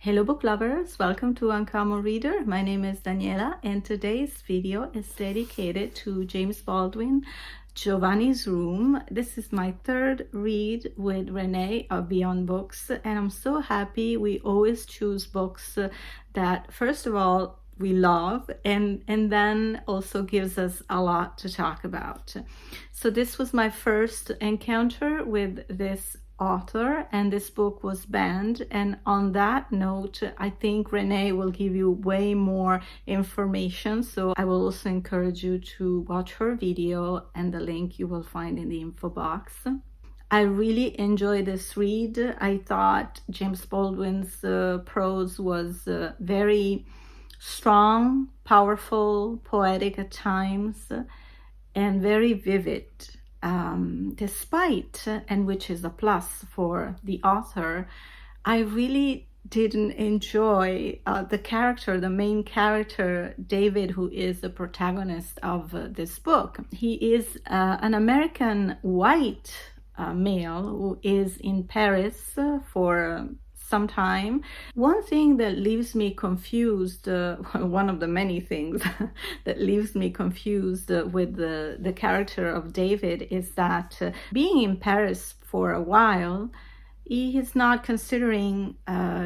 Hello book lovers, welcome to Uncommon Reader. My name is Daniela and today's video is dedicated to James Baldwin, Giovanni's Room. This is my third read with Reney of Beyond Books, and I'm so happy we always choose books that first of all we love and then also gives us a lot to talk about. So this was my first encounter with this author, and this book was banned, and on that note I think Reney will give you way more information, so I will also encourage you to watch her video, and the link you will find in the info box. I really enjoyed this read. I thought James Baldwin's prose was very strong, powerful, poetic at times, and very vivid. Despite, and which is a plus for the author, I really didn't enjoy the main character, David, who is the protagonist of this book. He is an American white male who is in Paris for some time. One thing that leaves me confused, one of the many things that leaves me confused with the character of David is that being in Paris for a while, he is not considering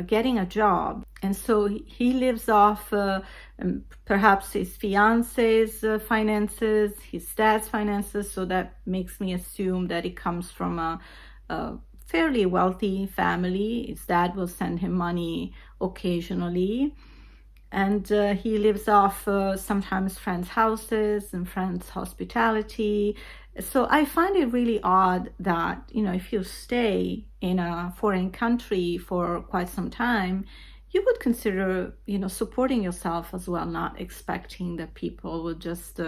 getting a job, and so he lives off perhaps his fiance's finances, his dad's finances, so that makes me assume that he comes from a fairly wealthy family. His dad will send him money occasionally, and he lives off sometimes friends' houses and friends' hospitality. So I find it really odd that, you know, if you stay in a foreign country for quite some time, you would consider, you know, supporting yourself as well, not expecting that people will just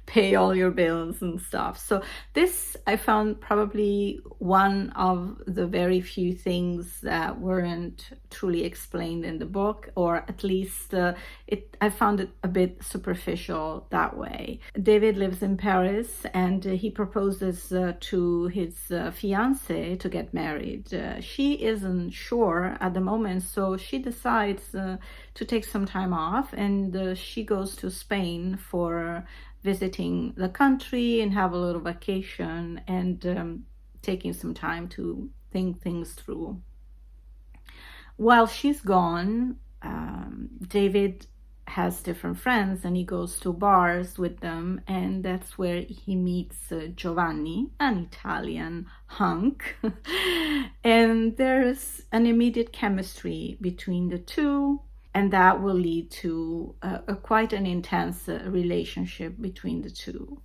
pay all your bills and stuff. So this I found probably one of the very few things that weren't truly explained in the book, or at least I found it a bit superficial that way. David lives in Paris, and he proposes to his fiancée to get married. She isn't sure at the moment, so she decides to take some time off, and she goes to Spain for visiting the country and have a little vacation, and taking some time to think things through. While she's gone, David has different friends, and he goes to bars with them, and that's where he meets Giovanni, an Italian hunk. And there's an immediate chemistry between the two, and that will lead to quite an intense relationship between the two.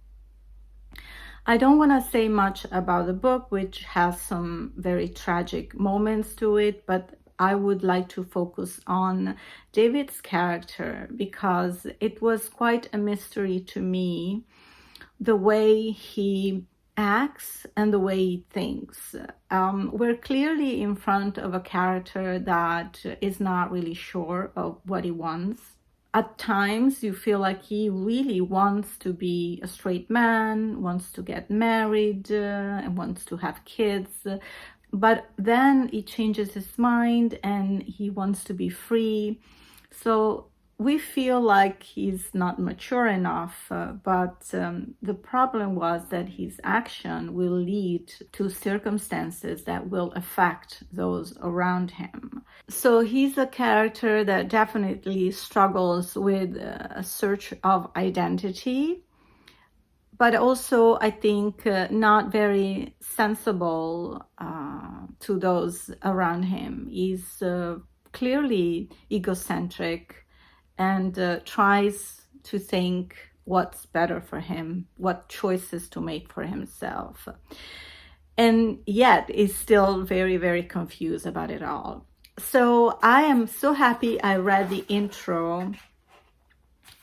I don't want to say much about the book, which has some very tragic moments to it, but I would like to focus on David's character, because it was quite a mystery to me, the way he acts and the way he thinks. We're clearly in front of a character that is not really sure of what he wants. At times you feel like he really wants to be a straight man, wants to get married, and wants to have kids, but then he changes his mind and he wants to be free. So we feel like he's not mature enough, but the problem was that his action will lead to circumstances that will affect those around him. So he's a character that definitely struggles with a search of identity, but also I think not very sensible to those around him. He's clearly egocentric, and tries to think what's better for him, what choices to make for himself. And yet is still very, very confused about it all. So I am so happy I read the intro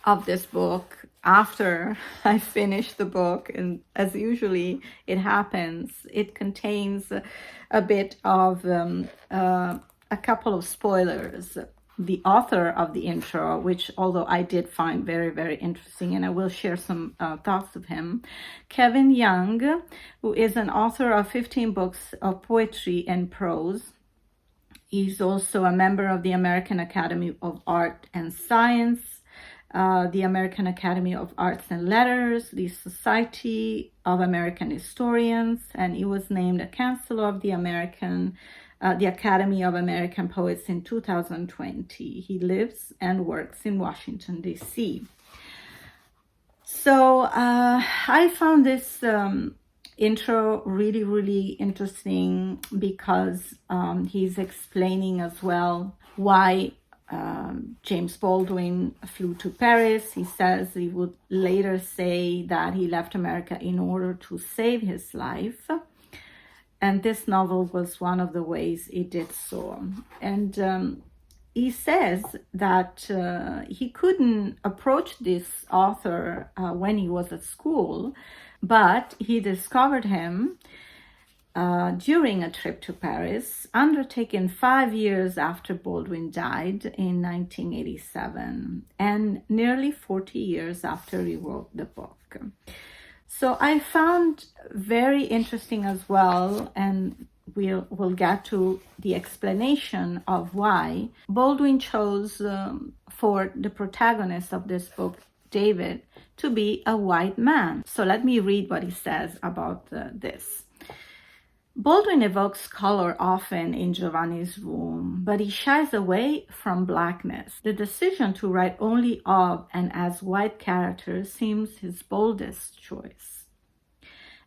of this book after I finished the book, and as usually it happens, it contains a bit of a couple of spoilers. The author of the intro, which although I did find very, very interesting, and I will share some thoughts of him, Kevin Young, who is an author of 15 books of poetry and prose, He's also a member of the American Academy of Art and Science, the American Academy of Arts and Letters, the Society of American Historians, and he was named a Counselor of the Academy of American Poets in 2020. He lives and works in Washington, D.C. So I found this intro really, really interesting because he's explaining as well why James Baldwin flew to Paris. He says he would later say that he left America in order to save his life. And this novel was one of the ways he did so. And he says that he couldn't approach this author when he was at school, but he discovered him during a trip to Paris, undertaken 5 years after Baldwin died in 1987, and nearly 40 years after he wrote the book. So I found very interesting as well, and we'll get to the explanation of why Baldwin chose for the protagonist of this book, David, to be a white man. So let me read what he says about this. Baldwin evokes color often in Giovanni's room, but he shies away from blackness. The decision to write only of and as white characters seems his boldest choice,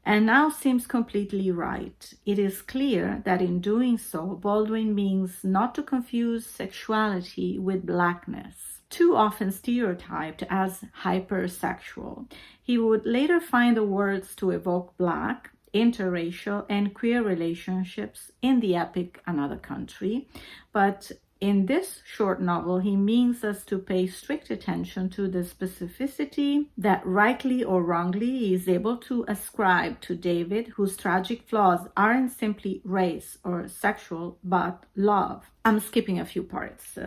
and now seems completely right. It is clear that in doing so, Baldwin means not to confuse sexuality with blackness, too often stereotyped as hypersexual. He would later find the words to evoke black, interracial, and queer relationships in the epic Another Country, but in this short novel, he means us to pay strict attention to the specificity that, rightly or wrongly, he is able to ascribe to David, whose tragic flaws aren't simply race or sexual, but love. I'm skipping a few parts,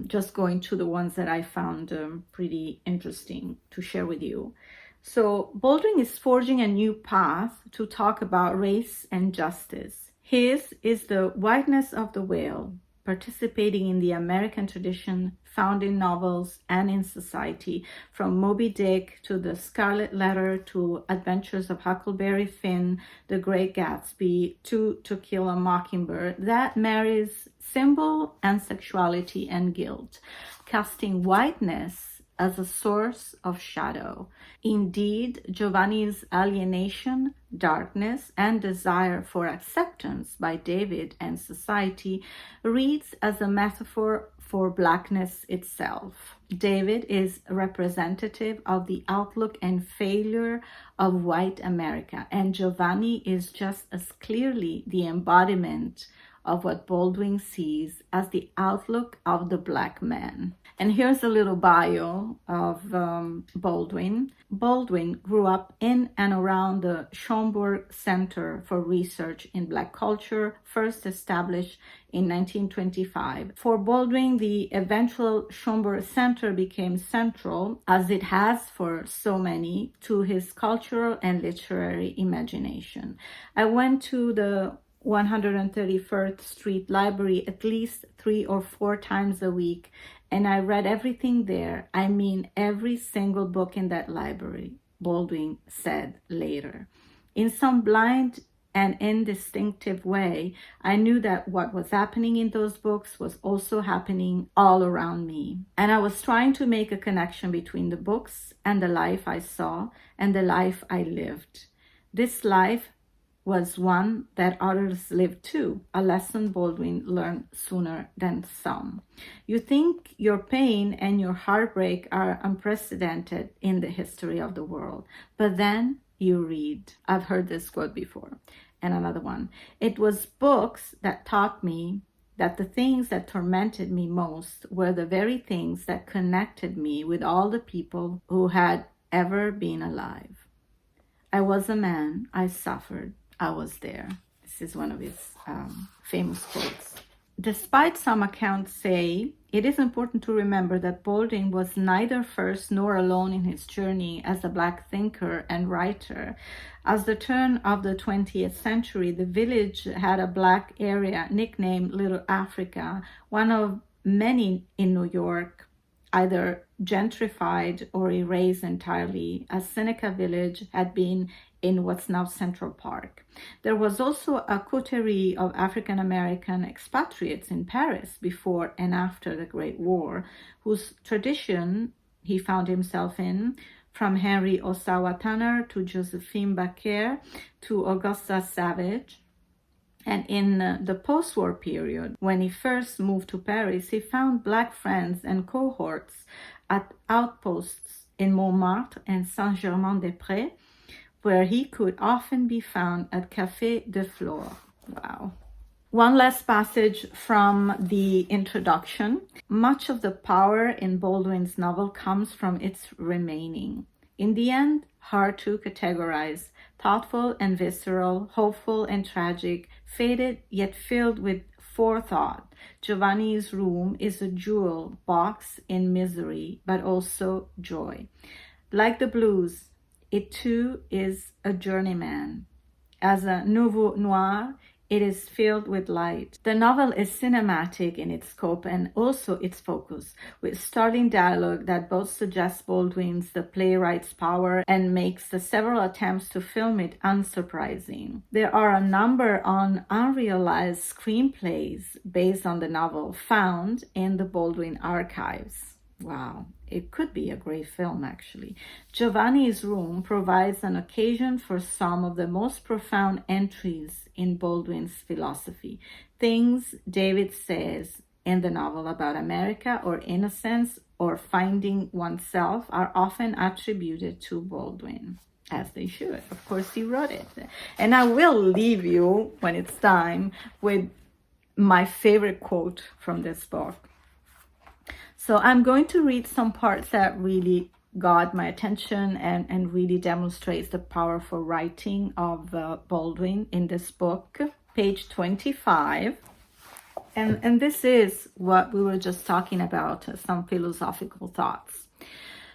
just going to the ones that I found pretty interesting to share with you. So Baldwin is forging a new path to talk about race and justice. His is the whiteness of the whale, participating in the American tradition found in novels and in society, from Moby Dick to The Scarlet Letter to Adventures of Huckleberry Finn, The Great Gatsby, to Kill a Mockingbird, that marries symbol and sexuality and guilt, casting whiteness as a source of shadow. Indeed, Giovanni's alienation, darkness, and desire for acceptance by David and society reads as a metaphor for blackness itself. David is representative of the outlook and failure of white America, and Giovanni is just as clearly the embodiment of what Baldwin sees as the outlook of the black man. And here's a little bio of Baldwin. Baldwin grew up in and around the Schomburg Center for Research in Black Culture, first established in 1925. For Baldwin, the eventual Schomburg Center became central, as it has for so many, to his cultural and literary imagination. I went to the 131st Street Library at least 3 or 4 times a week, and I read everything there. I mean, every single book in that library, Baldwin said later. In some blind and indistinctive way, I knew that what was happening in those books was also happening all around me. And I was trying to make a connection between the books and the life I saw and the life I lived. This life was one that others lived too, a lesson Baldwin learned sooner than some. You think your pain and your heartbreak are unprecedented in the history of the world, but then you read. I've heard this quote before. And another one. It was books that taught me that the things that tormented me most were the very things that connected me with all the people who had ever been alive. I was a man, I suffered, I was there. This is one of his famous quotes. Despite some accounts say it is important to remember that Baldwin was neither first nor alone in his journey as a Black thinker and writer. As the turn of the 20th century, the village had a Black area nicknamed Little Africa, one of many in New York, either gentrified or erased entirely, as Seneca Village had been in what's now Central Park. There was also a coterie of African-American expatriates in Paris before and after the Great War, whose tradition he found himself in, from Henry Ossawa Tanner to Josephine Baker to Augusta Savage. And in the post-war period, when he first moved to Paris, he found Black friends and cohorts at outposts in Montmartre and Saint-Germain-des-Prés, where he could often be found at Café de Flore. Wow. One last passage from the introduction. Much of the power in Baldwin's novel comes from its remaining. In the end, hard to categorize, thoughtful and visceral, hopeful and tragic, faded yet filled with forethought. Giovanni's room is a jewel box in misery, but also joy. Like the blues, it too is a journeyman. As a nouveau noir, it is filled with light. The novel is cinematic in its scope and also its focus, with startling dialogue that both suggests Baldwin's the playwright's power and makes the several attempts to film it unsurprising. There are a number of unrealized screenplays based on the novel found in the Baldwin archives. Wow, it could be a great film, actually. Giovanni's room provides an occasion for some of the most profound entries in Baldwin's philosophy. Things David says in the novel about America or innocence or finding oneself are often attributed to Baldwin, as they should. Of course, he wrote it. And I will leave you, when it's time, with my favorite quote from this book. So I'm going to read some parts that really got my attention and really demonstrates the powerful writing of Baldwin in this book. Page 25. And this is what we were just talking about, some philosophical thoughts.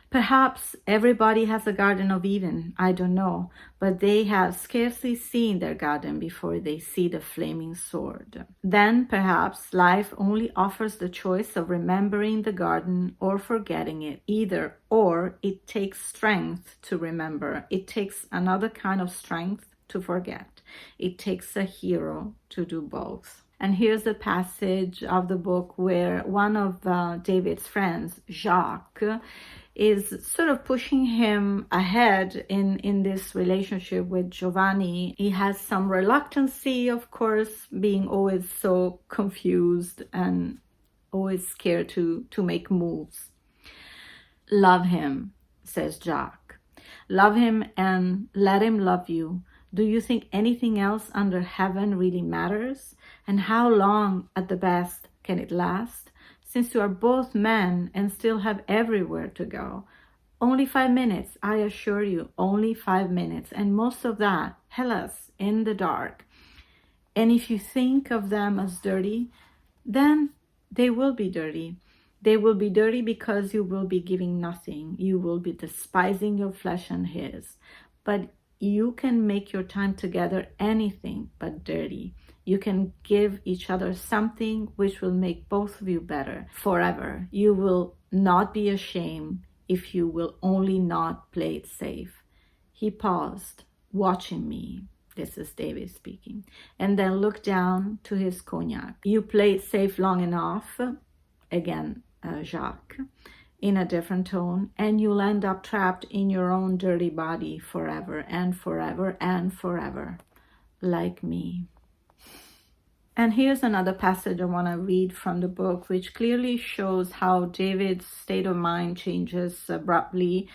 Perhaps everybody has a Garden of Eden, I don't know, but they have scarcely seen their garden before they see the flaming sword. Then perhaps life only offers the choice of remembering the garden or forgetting it. Either or, it takes strength to remember. It takes another kind of strength to forget. It takes a hero to do both. And here's the passage of the book where one of David's friends, Jacques, is sort of pushing him ahead in this relationship with Giovanni. He has some reluctancy, of course, being always so confused and always scared to make moves. Love him, says Jacques. Love him and let him love you. Do you think anything else under heaven really matters? And how long, at the best, can it last? Since you are both men and still have everywhere to go. Only 5 minutes, I assure you, only 5 minutes. And most of that, hellas, in the dark. And if you think of them as dirty, then they will be dirty. They will be dirty because you will be giving nothing. You will be despising your flesh and his. But you can make your time together anything but dirty. You can give each other something which will make both of you better forever. You will not be ashamed if you will only not play it safe. He paused, watching me. This is David speaking. And then looked down to his cognac. You play it safe long enough, again, Jacques, in a different tone, and you'll end up trapped in your own dirty body forever and forever and forever, like me. And here's another passage I want to read from the book, which clearly shows how David's state of mind changes abruptly.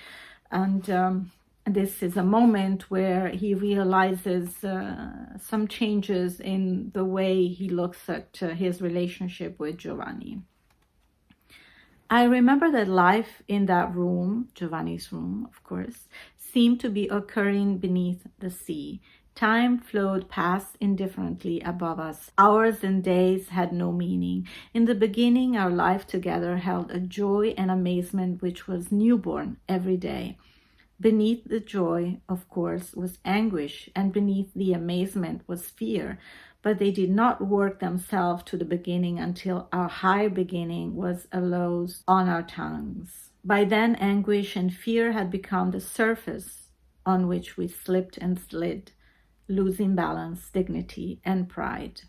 And this is a moment where he realizes some changes in the way he looks at his relationship with Giovanni. I remember that life in that room, Giovanni's room, of course, seemed to be occurring beneath the sea. Time flowed past indifferently above us. Hours and days had no meaning. In the beginning, our life together held a joy and amazement which was newborn every day. Beneath the joy, of course, was anguish, and beneath the amazement was fear. But they did not work themselves to the beginning until our high beginning was arose on our tongues. By then, anguish and fear had become the surface on which we slipped and slid, losing balance, dignity, and pride.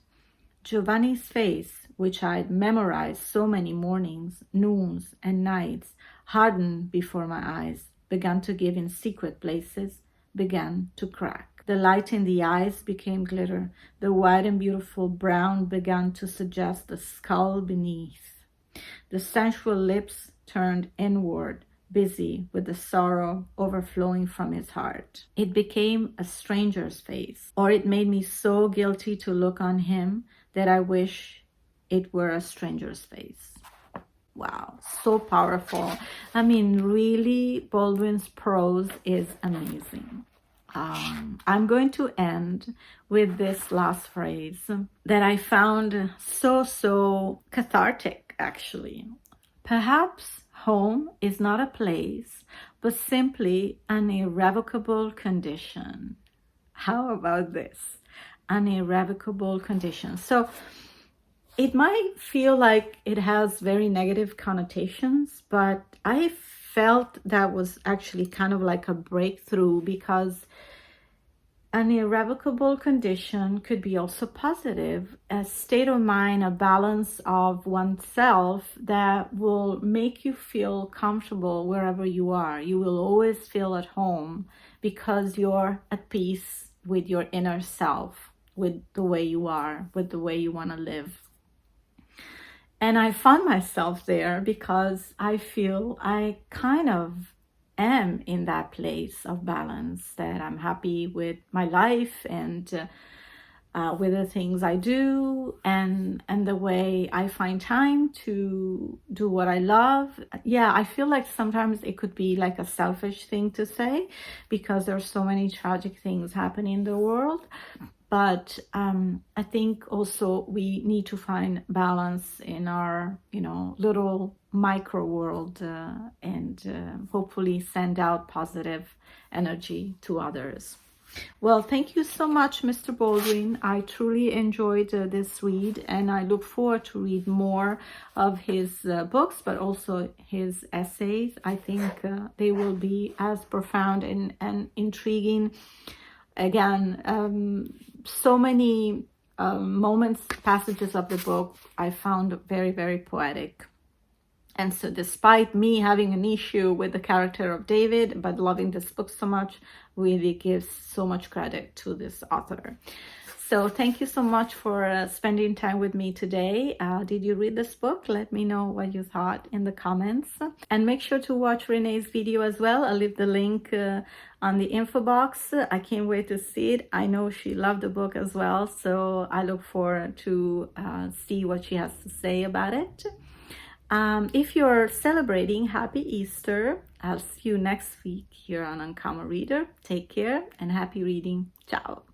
Giovanni's face, which I'd memorized so many mornings, noons, and nights, hardened before my eyes, began to give in secret places, began to crack. The light in the eyes became glitter. The white and beautiful brown began to suggest the skull beneath. The sensual lips turned inward, busy with the sorrow overflowing from his heart. It became a stranger's face, or it made me so guilty to look on him that I wish it were a stranger's face. Wow, so powerful. I mean, really, Baldwin's prose is amazing. I'm going to end with this last phrase that I found so cathartic, actually. Perhaps home is not a place, but simply an irrevocable condition. How about this? An irrevocable condition. So it might feel like it has very negative connotations, but I felt that was actually kind of like a breakthrough, because an irrevocable condition could be also positive, a state of mind, a balance of oneself that will make you feel comfortable wherever you are. You will always feel at home because you're at peace with your inner self, with the way you are, with the way you want to live. And I found myself there because I feel I kind of am in that place of balance, that I'm happy with my life and with the things I do and the way I find time to do what I love. Yeah, I feel like sometimes it could be like a selfish thing to say because there's so many tragic things happening in the world. But I think also we need to find balance in our, little micro world and hopefully send out positive energy to others. Well, thank you so much, Mr. Baldwin. I truly enjoyed this read, and I look forward to read more of his books, but also his essays. I think they will be as profound and intriguing. Again, so many moments, passages of the book I found very, very poetic. And so despite me having an issue with the character of David, but loving this book so much, really gives so much credit to this author. So thank you so much for spending time with me today. Did you read this book? Let me know what you thought in the comments. And make sure to watch Reney's video as well. I'll leave the link on the info box. I can't wait to see it. I know she loved the book as well, so I look forward to see what she has to say about it. If you're celebrating, happy Easter. I'll see you next week here on Uncommon Reader. Take care and happy reading. Ciao.